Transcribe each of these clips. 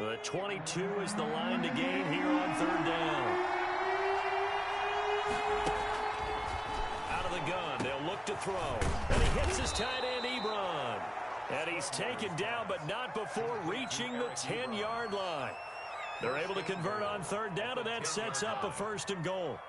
The 22 is the line to gain here on third down. Out of the gun, they'll look to throw. And he hits his tight end, Ebron. And he's taken down, but not before reaching the 10-yard line. They're able to convert on third down, and that sets up a 1st and goal.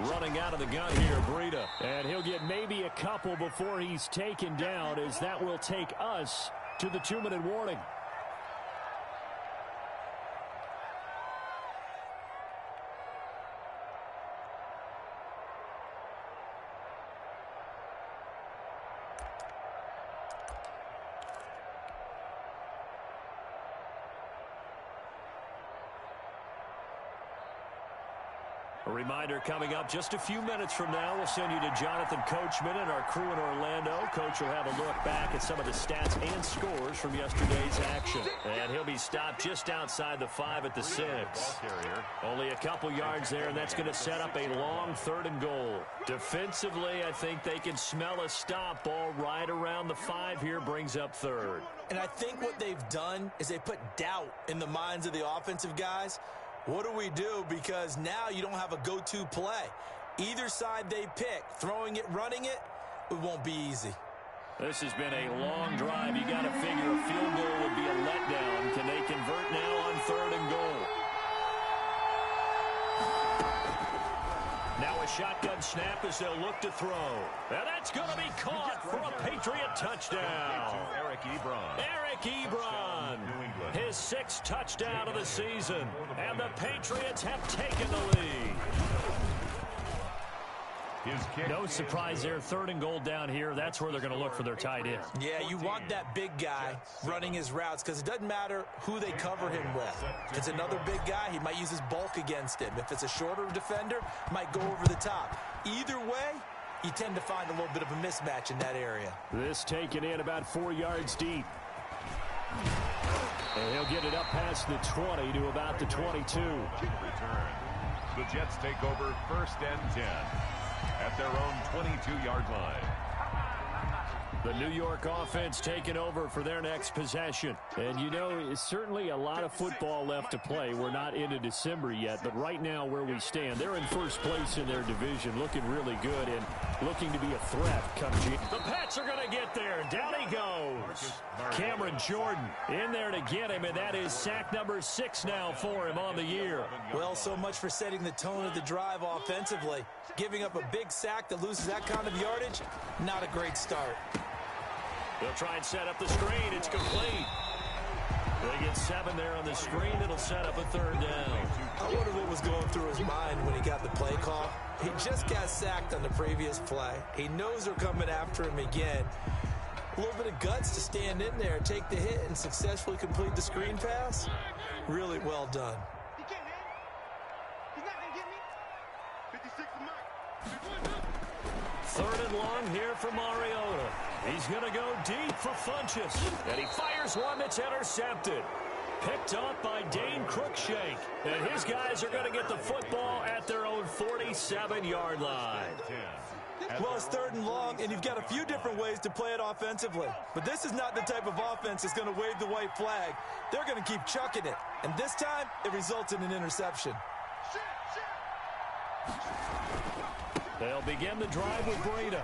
Running out of the gun here, Breida. And he'll get maybe a couple before he's taken down, as that will take us to the 2-minute warning. A reminder coming up just a few minutes from now, we'll send you to Jonathan Coachman and our crew in Orlando. Coach will have a look back at some of the stats and scores from yesterday's action. And he'll be stopped just outside the 5 at the 6. Only a couple yards there, and that's going to set up a long 3rd and goal. Defensively, I think they can smell a stop ball right around the 5 here, brings up 3rd. And I think what they've done is they put doubt in the minds of the offensive guys. What do we do? Because now you don't have a go-to play. Either side they pick, throwing it, running it, it won't be easy. This has been a long drive. You got to figure a field goal would be a letdown. Can they convert now on 3rd and goal? Now a shotgun snap as they'll look to throw. And that's going to be caught for a Patriot touchdown. Eric Ebron. Eric Ebron, his 6th touchdown of the season. And the Patriots have taken the lead. No surprise there. 3rd and goal down here. That's where they're going to look for their tight end. Yeah, you want that big guy running his routes because it doesn't matter who they cover him with. If it's another big guy, he might use his bulk against him. If it's a shorter defender, might go over the top. Either way, you tend to find a little bit of a mismatch in that area. This taken in about 4 yards deep. And he'll get it up past the 20 to about the 22. Return. The Jets take over 1st and 10 at their own 22-yard line. The New York offense taking over for their next possession. And, you know, it's certainly a lot of football left to play. We're not into December yet, but right now where we stand, they're in 1st place in their division, looking really good and looking to be a threat come June. The Pats are going to get there. Down he goes. Cameron Jordan in there to get him, and that is sack number 6 now for him on the year. Well, so much for setting the tone of the drive offensively. Giving up a big sack that loses that kind of yardage, not a great start. They'll try and set up the screen. It's complete. They get 7 there on the screen. It'll set up a 3rd down. I wonder what was going through his mind when he got the play call. He just got sacked on the previous play. He knows they're coming after him again. A little bit of guts to stand in there, take the hit, and successfully complete the screen pass. Really well done. He can't hit. He's not going to get me. 56 to Mike. 3rd and long here for Mariota. He's going to go deep for Funchess. And he fires one that's intercepted. Picked up by Dane Cruikshank. And his guys are going to get the football at their own 47-yard line. Well, it's 3rd and long, and you've got a few different ways to play it offensively. But this is not the type of offense that's going to wave the white flag. They're going to keep chucking it. And this time, it results in an interception. They'll begin the drive with Breida.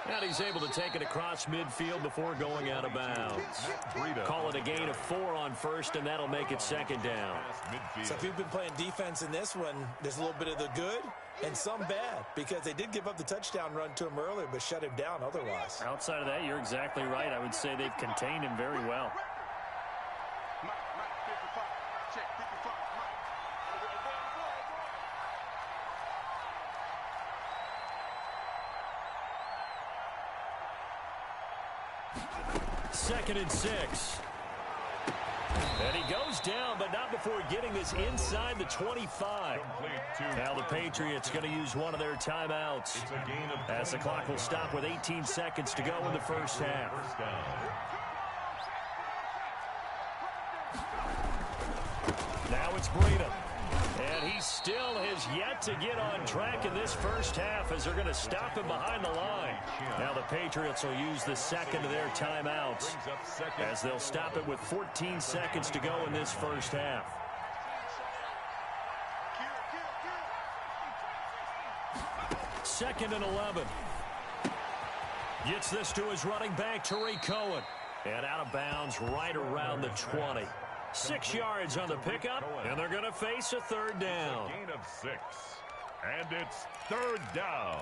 And he's able to take it across midfield before going out of bounds. Call it a gain of 4 on 1st, and that'll make it 2nd down. So if you've been playing defense in this one, there's a little bit of the good and some bad, because they did give up the touchdown run to him earlier, but shut him down otherwise. Outside of that, you're exactly right. I would say they've contained him very well. Second and 6. And he goes down, but not before getting this inside the 25. Now the Patriots going to use one of their timeouts, as the clock will stop with 18 seconds to go in the 1st half. Now it's Breida. And he still has yet to get on track in this first half as they're going to stop him behind the line. Now the Patriots will use the second of their timeouts as they'll stop it with 14 seconds to go in this first half. Second and 11. Gets this to his running back, Tariq Cohen. And out of bounds right around the 20. 6 yards on the pickup, and they're going to face a third down. Gain of 6. And it's third down.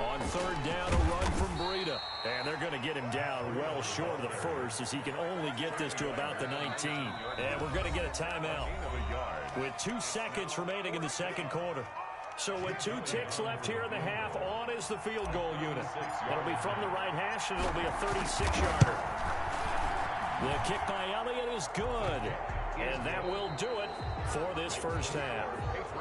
On third down, a run from Breida. And they're going to get him down well short of the first as he can only get this to about the 19. And we're going to get a timeout with 2 seconds remaining in the second quarter. So with 2 ticks left here in the half, on is the field goal unit. It'll be from the right hash, and it'll be a 36-yarder. The kick by Elliott is good. And that will do it for this first half.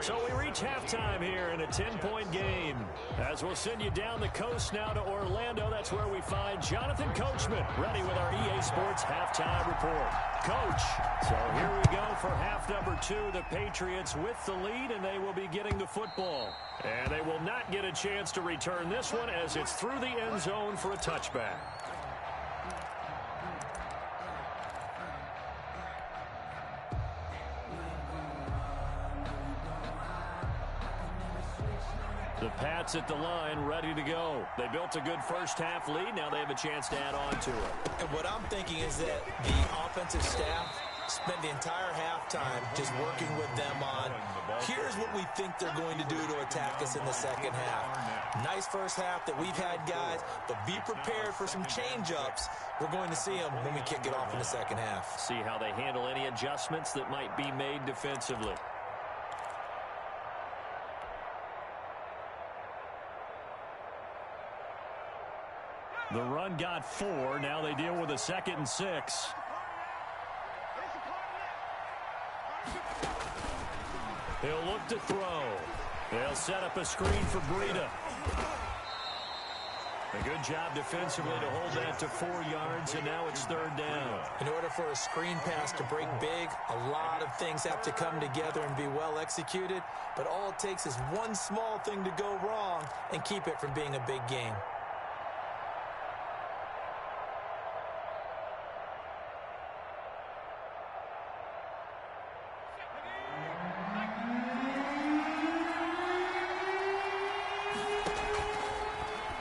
So we reach halftime here in a 10-point game. As we'll send you down the coast now to Orlando, that's where we find Jonathan Coachman ready with our EA Sports halftime report. Coach, so here we go for half number 2. The Patriots with the lead, and they will be getting the football. And they will not get a chance to return this one as it's through the end zone for a touchback. The Pats at the line, ready to go. They built a good first-half lead. Now they have a chance to add on to it. And what I'm thinking is that the offensive staff spent the entire halftime just working with them on, here's what we think they're going to do to attack us in the second half. Nice first half that we've had, guys, but be prepared for some change-ups. We're going to see them when we kick it off in the second half. See how they handle any adjustments that might be made defensively. The run got 4. Now they deal with a 2nd and 6. He'll look to throw. They'll set up a screen for Breida. A good job defensively to hold that to 4 yards, and now it's third down. In order for a screen pass to break big, a lot of things have to come together and be well executed, but all it takes is one small thing to go wrong and keep it from being a big game.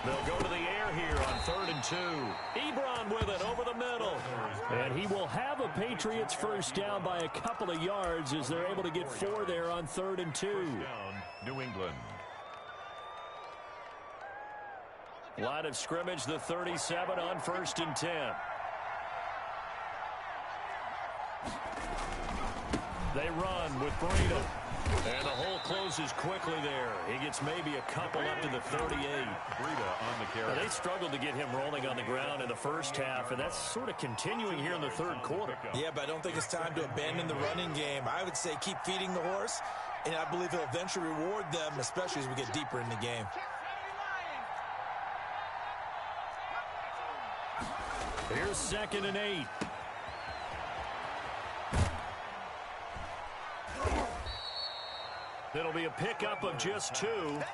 They'll go to the air here on 3rd and 2. Ebron with it over the middle. And he will have a Patriots first down by a couple of yards as they're able to get 4 there on 3rd and 2. New England. Line of scrimmage, the 37 on 1st and 10. They run with Breida. And the hole closes quickly there. He gets maybe a couple up to the 38. Breida on the carry. They struggled to get him rolling on the ground in the first half, and that's sort of continuing here in the third quarter. Yeah, but I don't think it's time to abandon the running game. I would say keep feeding the horse, and I believe he'll eventually reward them, especially as we get deeper in the game. Here's 2nd and 8. It'll be a pickup of just 2,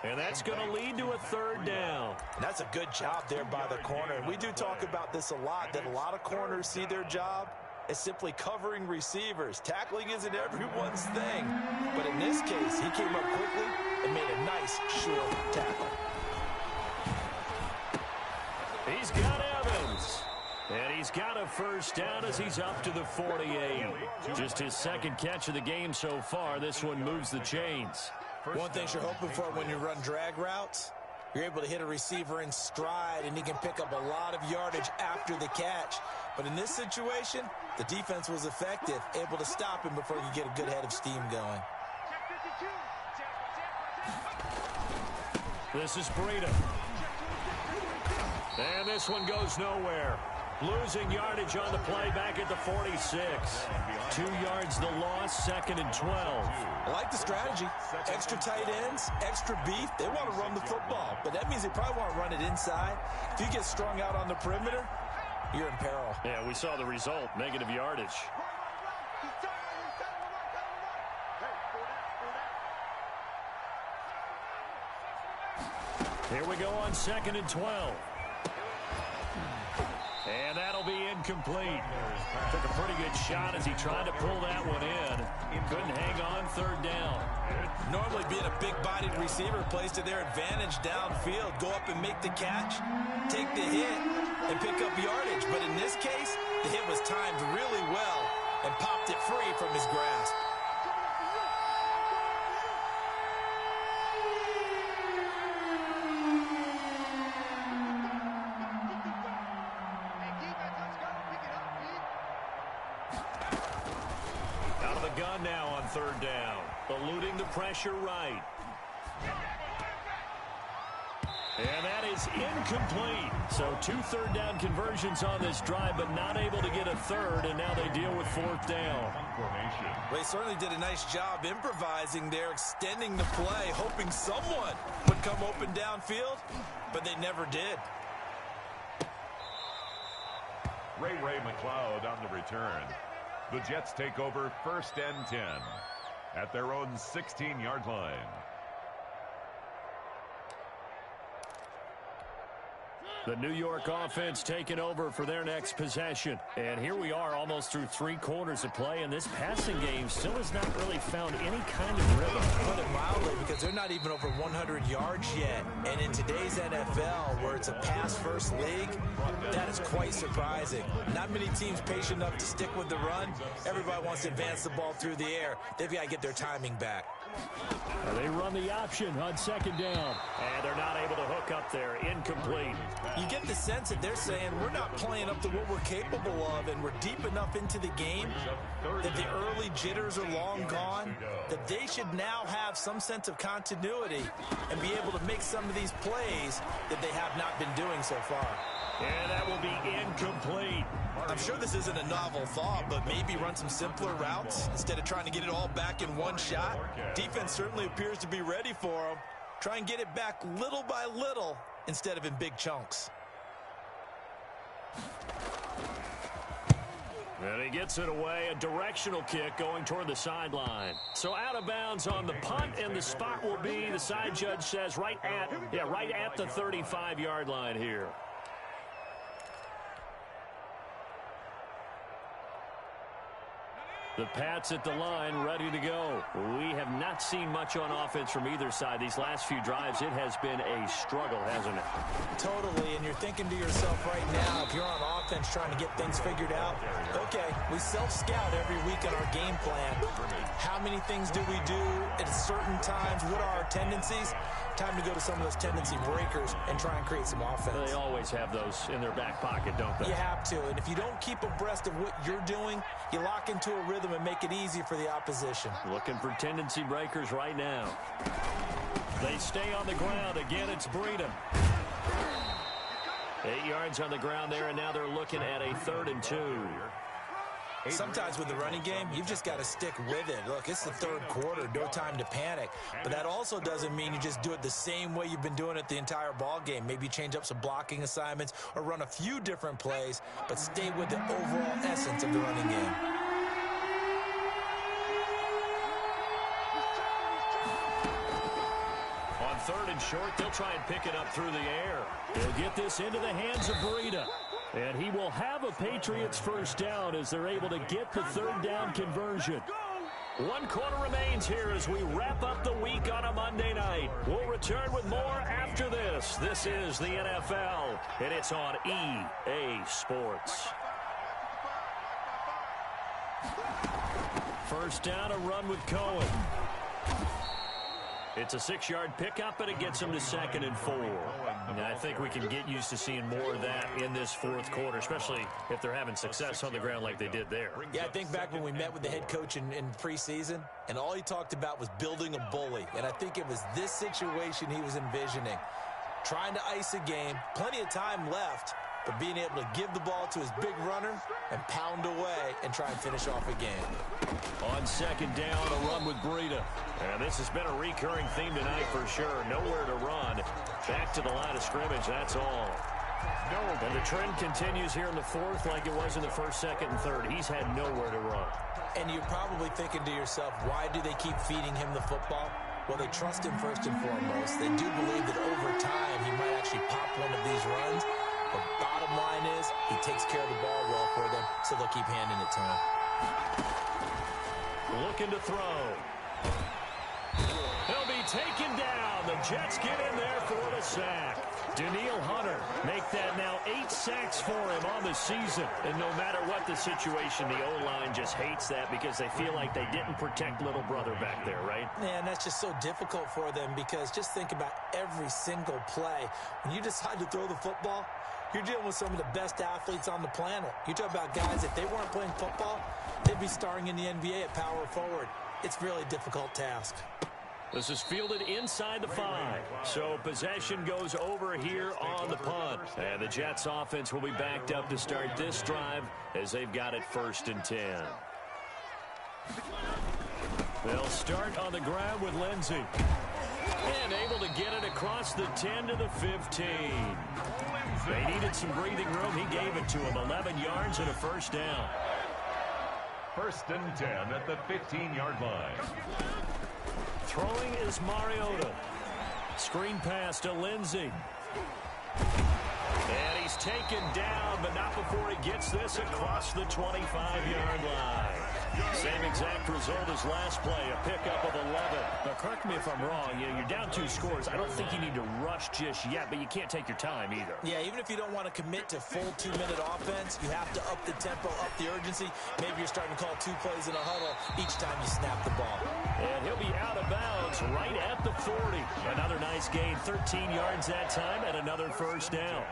and that's going to lead to a third down. And that's a good job there by the corner. We do talk about this a lot, that a lot of corners see their job as simply covering receivers. Tackling isn't everyone's thing. But in this case, he came up quickly and made a nice, short tackle. He's got Evans. And he's got a first down as he's up to the 48. Just his 2nd catch of the game so far. This one moves the chains. One thing you're hoping for when you run drag routes, you're able to hit a receiver in stride, and he can pick up a lot of yardage after the catch. But in this situation, the defense was effective, able to stop him before you get a good head of steam going. This is Breida. And this one goes nowhere. Losing yardage on the play back at the 46. 2 yards the loss, 2nd and 12. I like the strategy. Extra tight ends, extra beef. They want to run the football, but that means they probably want to run it inside. If you get strung out on the perimeter, you're in peril. Yeah, we saw the result, negative yardage. Here we go on 2nd and 12. And that'll be incomplete. Took a pretty good shot as he tried to pull that one in. Couldn't hang on 3rd down. Normally being a big-bodied receiver plays to their advantage downfield. Go up and make the catch, take the hit, and pick up yardage. But in this case, the hit was timed really well and popped it free from his grasp. Gun now on 3rd down. Eluding the pressure right. And that is incomplete. So 2 3rd down conversions on this drive, but not able to get a 3rd, and now they deal with 4th down. Well, they certainly did a nice job improvising there, extending the play, hoping someone would come open downfield, but they never did. Ray McLeod on the return. The Jets take over 1st and 10 at their own 16-yard line. The New York offense taking over for their next possession. And here we are almost through 3 quarters of play, and this passing game still has not really found any kind of rhythm. Put it mildly, because they're not even over 100 yards yet. And in today's NFL, where it's a pass-first league, that is quite surprising. Not many teams patient enough to stick with the run. Everybody wants to advance the ball through the air. They've got to get their timing back. They run the option on 2nd down. And they're not able to hook up there. Incomplete. You get the sense that they're saying we're not playing up to what we're capable of, and we're deep enough into the game that the early jitters are long gone, that they should now have some sense of continuity and be able to make some of these plays that they have not been doing so far. And that will be incomplete. I'm sure this isn't a novel thought, but maybe run some simpler routes instead of trying to get it all back in one shot. Defense certainly appears to be ready for them. Try and get it back little by little instead of in big chunks. And he gets it away, a directional kick going toward the sideline. So out of bounds on the punt, and the spot will be, the side judge says, right at the 35-yard line here. The Pats at the line, ready to go. We have not seen much on offense from either side. These last few drives, it has been a struggle, hasn't it? Totally, and you're thinking to yourself right now, if you're on offense trying to get things figured out, okay, we self-scout every week on our game plan. How many things do we do at certain times? What are our tendencies? Time to go to some of those tendency breakers and try and create some offense. They always have those in their back pocket, don't they? You have to, and if you don't keep abreast of what you're doing, you lock into a rhythm and make it easy for the opposition. Looking for tendency breakers right now. They stay on the ground. Again, it's Breeden. 8 yards on the ground there, and now they're looking at a 3rd and 2. Sometimes with the running game, you've just got to stick with it. Look, it's the 3rd quarter, no time to panic. But that also doesn't mean you just do it the same way you've been doing it the entire ball game. Maybe change up some blocking assignments or run a few different plays, but stay with the overall essence of the running game. On 3rd and short, they'll try and pick it up through the air. They'll get this into the hands of Breeden. And he will have a Patriots first down as they're able to get the 3rd down conversion. 1 quarter remains here as we wrap up the week on a Monday night. We'll return with more after this. This is the NFL, and it's on EA Sports. First down, a run with Cohen. It's a 6-yard pickup, and it gets them to 2nd and 4. And I think we can get used to seeing more of that in this 4th quarter, especially if they're having success on the ground like they did there. Yeah, I think back when we met with the head coach in preseason, and all he talked about was building a bully. And I think it was this situation he was envisioning. Trying to ice a game, plenty of time left, but being able to give the ball to his big runner and pound away and try and finish off a game. On second down, a run with Breida. And this has been a recurring theme tonight for sure. Nowhere to run. Back to the line of scrimmage, that's all. And the trend continues here in the fourth like it was in the first, second, and third. He's had nowhere to run. And you're probably thinking to yourself, why do they keep feeding him the football? Well, they trust him first and foremost. They do believe that over time he might actually pop one of these runs. But bottom line is he takes care of the ball well for them, so they'll keep handing it to him. Looking to throw. He'll be taken down. The Jets get in there for the sack. Daniil Hunter make that now 8 sacks for him on the season. And no matter what the situation, the O-line just hates that because they feel like they didn't protect little brother back there, right? Yeah, and that's just so difficult for them because just think about every single play. When you decide to throw the football, you're dealing with some of the best athletes on the planet. You talk about guys, if they weren't playing football, they'd be starring in the NBA at power forward. It's a really difficult task. This is fielded inside the 5. So possession goes over here on the punt. And the Jets offense will be backed up to start this drive as they've got it 1st and 10. They'll start on the ground with Lindsey. And able to get it across the 10 to the 15. They needed some breathing room. He gave it to him. 11 yards and a 1st down. 1st and 10 at the 15-yard line. Throwing is Mariota. Screen pass to Lindsey. And he's taken down, but not before he gets this across the 25-yard line. Same exact result as last play, a pickup of 11. Now, correct me if I'm wrong. You're down 2 scores. I don't think you need to rush just yet, but you can't take your time either. Yeah, even if you don't want to commit to full 2-minute offense, you have to up the tempo, up the urgency. Maybe you're starting to call 2 plays in a huddle each time you snap the ball. And he'll be out of bounds right at the 40. Another nice gain, 13 yards that time, and another 1st down.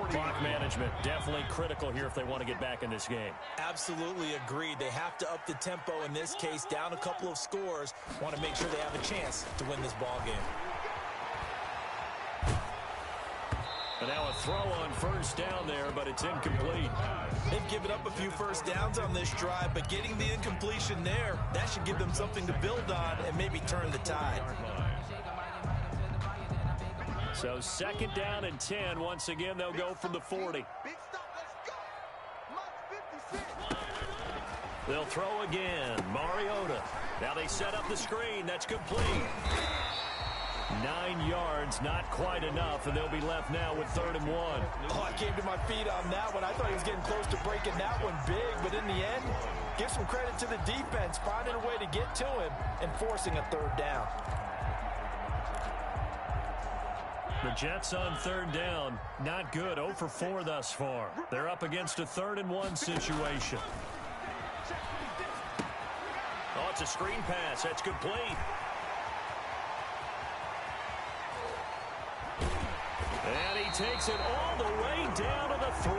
Clock management, definitely critical here if they want to get back in this game. Absolutely agreed. They have to up the tempo in this case, down a couple of scores. Want to make sure they have a chance to win this ball game. And now a throw on 1st down there, but it's incomplete. They've given up a few 1st downs on this drive, but getting the incompletion there, that should give them something to build on and maybe turn the tide. So 2nd down and 10. Once again, they'll go from the 40. They'll throw again. Mariota. Now they set up the screen. That's complete. 9 yards, not quite enough, and they'll be left now with 3rd and 1. Oh, I came to my feet on that one. I thought he was getting close to breaking that one big, but in the end, give some credit to the defense, finding a way to get to him and forcing a 3rd down. The Jets on 3rd down, not good. 0 for 4 thus far. They're up against a 3rd and 1 situation. Oh, it's a screen pass. That's complete. And he takes it all the way down to the 3.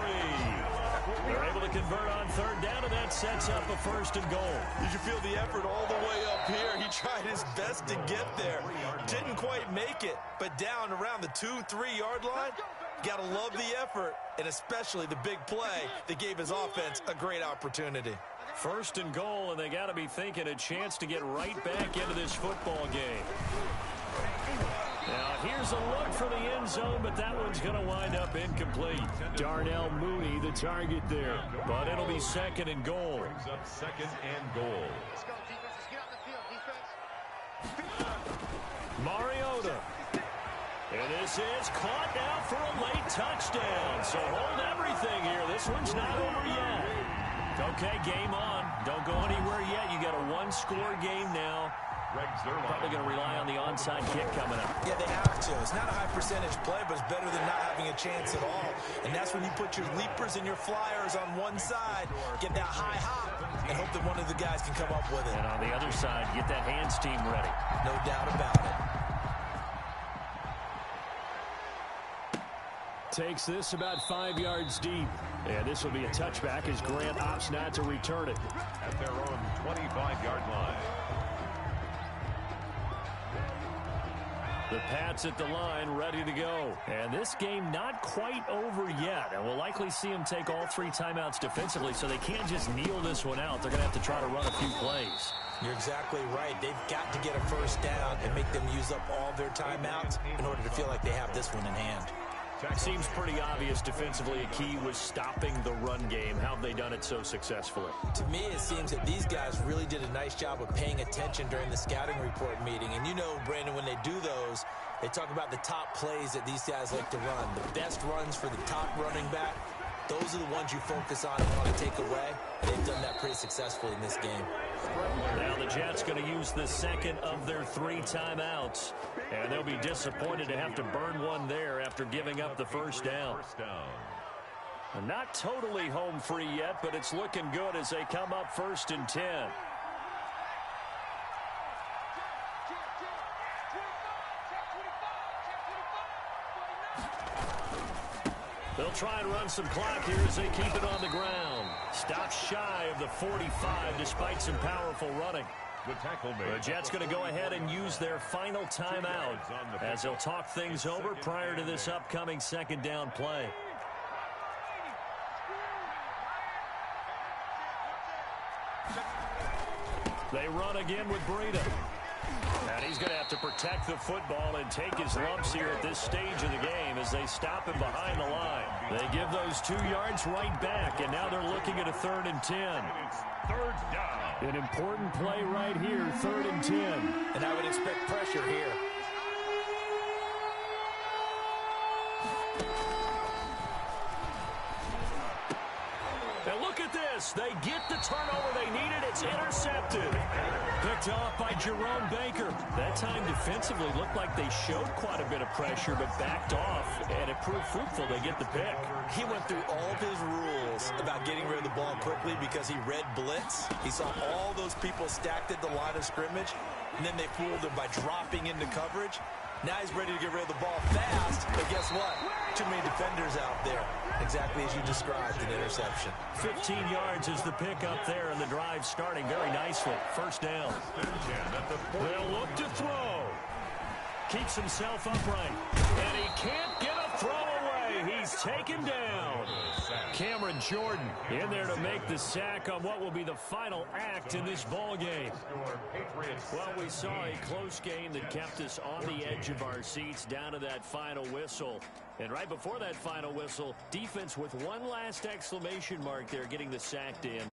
They're able to convert on 3rd down, and that sets up a 1st and goal. You can feel the effort all the way up here. He tried his best to get there. Didn't quite make it, but down around the 2-3 yard line, got to love the effort, and especially the big play that gave his offense a great opportunity. 1st and goal, and they got to be thinking a chance to get right back into this football game. Now, here's a look for the end zone, but that one's going to wind up incomplete. Darnell Mooney, the target there, but it'll be 2nd and goal. Brings up 2nd and goal. Let's go, defense. Let's get out the field, defense. Mariota. And this is caught now for a late touchdown. So hold everything here. This one's not over yet. Okay, game on. Don't go anywhere yet. You got a 1-score game now. Probably going to rely on the onside kick coming up. Yeah, they have to. It's not a high percentage play, but it's better than not having a chance at all. And that's when you put your leapers and your flyers on one side, get that high hop, and hope that one of the guys can come up with it. And on the other side, get that hands team ready. No doubt about it. Takes this about 5 yards deep. And this will be a touchback as Grant opts not to return it. At their own 25-yard line. The Pats at the line, ready to go. And this game not quite over yet. And we'll likely see them take all 3 timeouts defensively, so they can't just kneel this one out. They're going to have to try to run a few plays. You're exactly right. They've got to get a first down and make them use up all their timeouts in order to feel like they have this one in hand. Seems pretty obvious defensively. A key was stopping the run game. How have they done it so successfully? To me, it seems that these guys really did a nice job of paying attention during the scouting report meeting. And you know, Brandon, when they do those, they talk about the top plays that these guys like to run. The best runs for the top running back, those are the ones you focus on and want to take away. They've done that pretty successfully in this game. Now the Jets going to use the second of their 3 timeouts. And they'll be disappointed to have to burn one there after giving up the first down. And not totally home free yet, but it's looking good as they come up 1st and 10. They'll try and run some clock here as they keep it on the ground. Stop shy of the 45 despite some powerful running. The Jets going to go ahead and use their final timeout as they'll talk things over prior to this upcoming 2nd down play. They run again with Breida. And he's going to have to protect the football and take his lumps here at this stage of the game as they stop him behind the line. They give those 2 yards right back, and now they're looking at a 3rd and 10. Third down. An important play right here, 3rd and 10. And I would expect pressure here. And look at this. They get the turnover they needed. It's intercepted. Picked off by Jerome Baker. That time defensively looked like they showed quite a bit of pressure but backed off, and it proved fruitful. They get the pick. He went through all of his rules about getting rid of the ball quickly because he read blitz. He saw all those people stacked at the line of scrimmage, and then they fooled him by dropping into coverage. Now he's ready to get rid of the ball fast, but guess what? Too many defenders out there. Exactly as you described, an interception. 15 yards is the pick up there, and the drive starting very nicely. 1st down. They'll look to throw. Keeps himself upright, and he can't get a throw away. He's taken down. Cameron Jordan in there to make the sack on what will be the final act in this ball game. Well, we saw a close game that kept us on the edge of our seats down to that final whistle. And right before that final whistle, defense with one last exclamation mark there, getting the sack to end